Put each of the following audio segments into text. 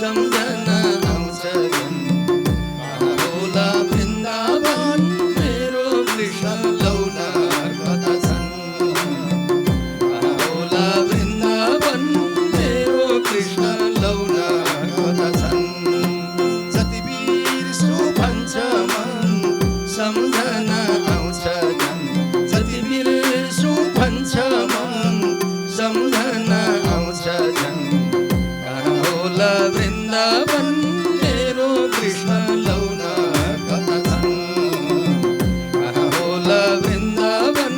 सम्झना आउँछ झन्। कहाँ होला वृन्दावन मेरो कृष्ण लौन कता छन्। कहाँ होला वृन्दावन मेरो कृष्ण लौन कता छन्। जति बिर्सु भन्छ मन सम्झना आउँछ झन्। जति बिर्सु भन्छ मन सम्झना आउँछ झन्। कहाँ होला वृन्दावन मेरो कृष्ण लौन कता छन्। कहाँ होला वृन्दावन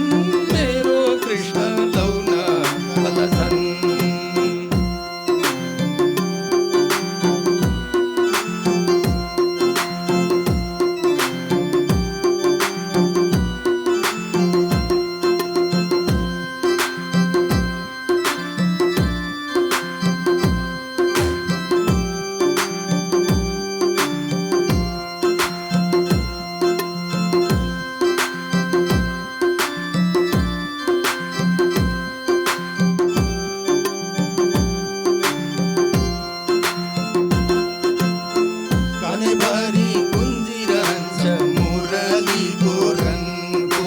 मेरो कृष्ण लौन कता छन्। कानैभरि गुन्जिरहन्छ मुरलीको रङको,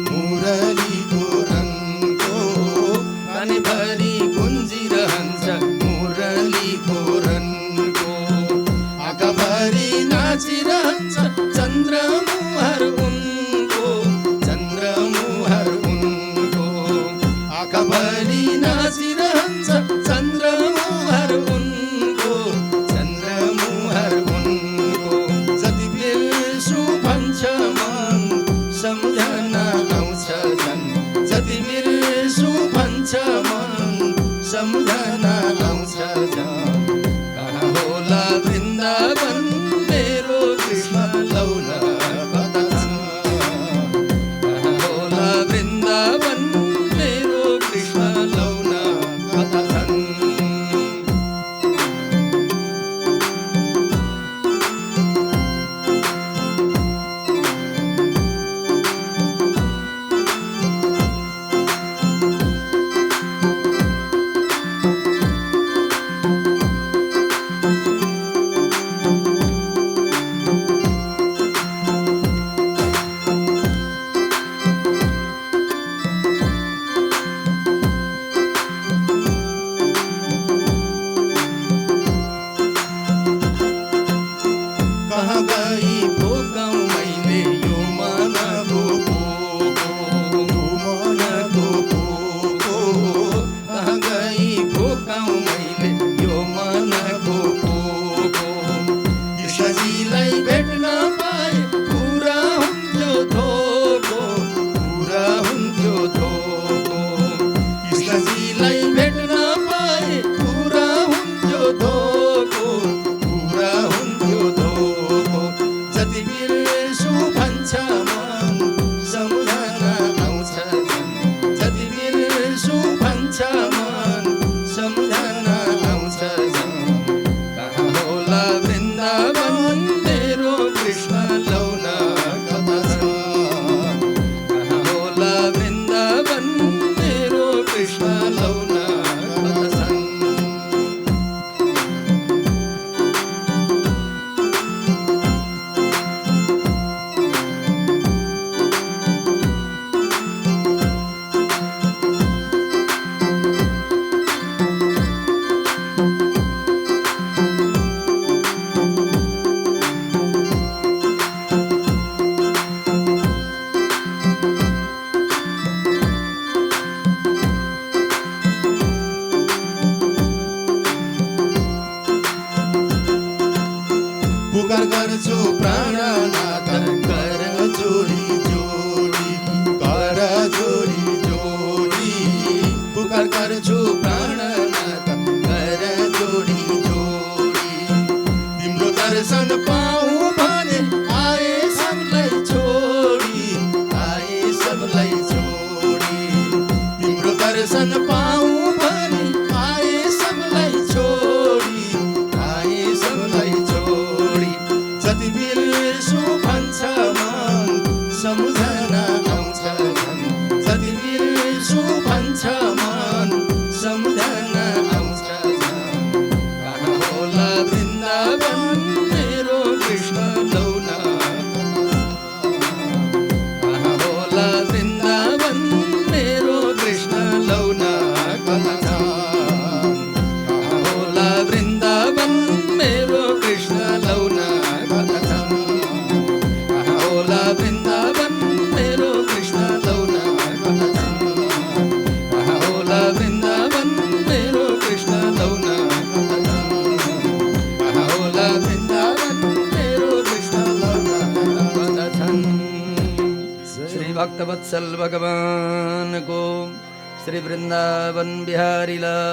मुरलीको रङको। कानैभरि गुन्जिरहन्छ मुरलीको रङको। आँखाभरि नाचिरहन्छ चन्द्रमुहर उनको, चन्द्रमुहर उनको। आँखाभरि नाचिरहन्छ चन्द्रमुहर उनको, चन्द्रमुहर उनको। जति बिर्सु भन्छ मन सम्झना आउँछ झन्। जति बिर्सु भन्छ मन सम्झना आउँछ झन्। कहाँ होला वृन्दावन मेरो कृष्ण लौन कता छन्। कहाँ होला वृन्दावन मेरो कृष्ण लौन कता छन्। कहाँ गई भोकाउँ मैले यो मनको भोको, यो मनको भोको। कहाँ गई भोकाउँ मैले यो मनको भोको। कृष्णजीलाई भेट्न पाए पुरा हुन्थ्यो थोको, पुरा हुन्थ्यो थोको। कृष्णजीलाई भेट्न पाए पुरा हुन्थ्यो थोको, पुरा हुन्थ्यो थोको। जति बिर्सु भन्छ मन सम्झना आउँछ झन्। जति बिर्सु भन्छ मन सम्झना आउँछ झन्। कहाँ होला वृन्दावन मेरो कृष्ण लौन कता छन्। कहाँ होला वृन्दावन मेरो कृष्ण लौन कता छन्। पुकार गर्छु प्राणनाथ कर जोडी जोडी, कर जोडी जोडी। पुकार गर्छु प्राणनाथ कर जोडी जोडी। तिम्रो दर्शन पाऊँ भने आए सबलाई छोडी, आए सबलाई छोडी। तिम्रो दर्शन पाऊँ भने आए सबलाई छोडी, आए सबलाई छोडी। जति बिर्सु भन्छ मन सम्झना आउँछ झन्। जति बिर्सु भन्छ मन सम्झना आउँछ झन्। कहाँ होला भक्तवत्सल भगवान को, श्री वृंदावन बिहारी लाल।